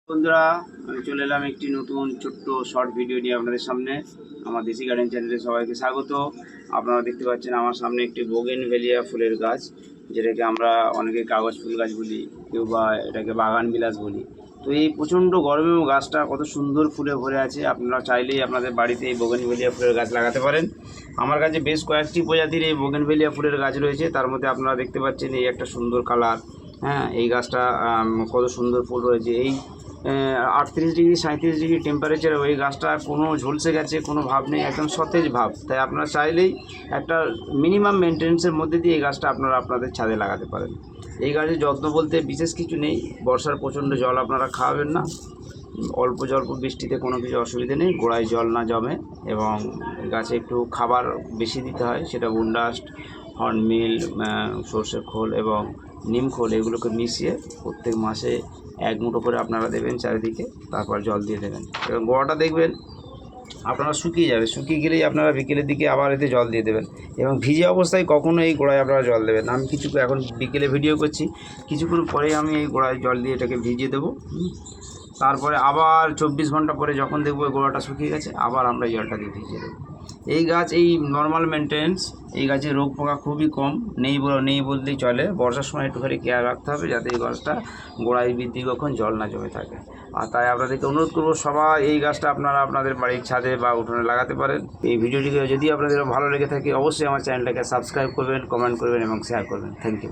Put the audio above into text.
বন্ধুরা, আমি চলে এলাম একটি নতুন ছোট্ট শর্ট ভিডিও নিয়ে আপনাদের সামনে। আমার দেশি গার্ডেন চ্যানেলে সবাইকে স্বাগত। আপনারা দেখতে পাচ্ছেন আমার সামনে একটি বোগেনভেলিয়া ফুলের গাছ, যেটাকে আমরা অনেকে কাগজ ফুল গাছ বলি, কেউ বা এটাকে বাগান বিলাস বলি। তো এই প্রচণ্ড গরমেও গাছটা কত সুন্দর ফুলে ভরে আছে। আপনারা চাইলেই আপনাদের বাড়িতে এই বোগেনভেলিয়া ফুলের গাছ লাগাতে পারেন। আমার কাছে বেশ কয়েকটি প্রজাতির এই বোগেনভেলিয়া ফুলের গাছ রয়েছে। তার মধ্যে আপনারা দেখতে পাচ্ছেন এই একটা সুন্দর কালার। হ্যাঁ, এই গাছটা কত সুন্দর ফুল রয়েছে। এই 38 ডিগ্রি 37 ডিগ্রি টেম্পারেচারে ওই গাছটা কোনো ঝলসে গেছে কোনো ভাব নেই, একদম সতেজ ভাব। তাই আপনারা চাইলেই একটা মিনিমাম মেনটেন্সের মধ্যে দিয়ে এই গাছটা আপনারা আপনাদের ছাদে লাগাতে পারেন। এই গাছের যত্ন বলতে বিশেষ কিছু নেই। বর্ষার প্রচণ্ড জল আপনারা খাওয়াবেন না, অল্প জল্প বৃষ্টিতে কোনো কিছু অসুবিধে নেই, গোড়ায় জল না জমে। এবং গাছে একটু খাবার বেশি দিতে হয়, সেটা বুনডাস্ট, হর্নমিল, সর্ষের খোল এবং নিম খোল, এগুলোকে মিশিয়ে প্রত্যেক মাসে 1 মুঠো করে আপনারা দেবেন চারিদিকে। তারপর জল দিয়ে দেবেন এবং গোড়াটা দেখবেন আপনারা শুকিয়ে যাবে। শুকিয়ে গেলেই আপনারা বিকেলের দিকে আবার এতে জল দিয়ে দেবেন এবং ভিজে অবস্থায় কখনো এই গোড়ায় আপনারা জল দেবেন। আমি এখন বিকেলে ভিডিও করছি, কিছুক্ষণ পরেই আমি এই গোড়ায় জল দিয়ে এটাকে ভিজিয়ে দেবো। তারপরে আবার 24 ঘন্টা পরে যখন দেখবো গোড়াটা শুকিয়ে গেছে, আবার আমরা জলটা দিয়ে ভিজিয়ে দেবো। এই গাছ এই নর্মাল মেনটেন্স, এই গাছে রোগ পোকা খুবই কম, নেই বলতেই চলে। বর্ষার সময় একটুখানি কেয়ার রাখতে হবে যাতে এই গাছটা গোড়ায় বৃদ্ধি কখন জল না জমে থাকে। আর তাই আপনাদেরকে অনুরোধ করবো, সবাই এই গাছটা আপনারা আপনাদের বাড়ির ছাদে বা উঠোনে লাগাতে পারেন। এই ভিডিওটিকে যদি আপনাদের ভালো লেগে থাকে, অবশ্যই আমার চ্যানেলটাকে সাবস্ক্রাইব করবেন, কমেন্ট করবেন এবং শেয়ার করবেন। Thank you.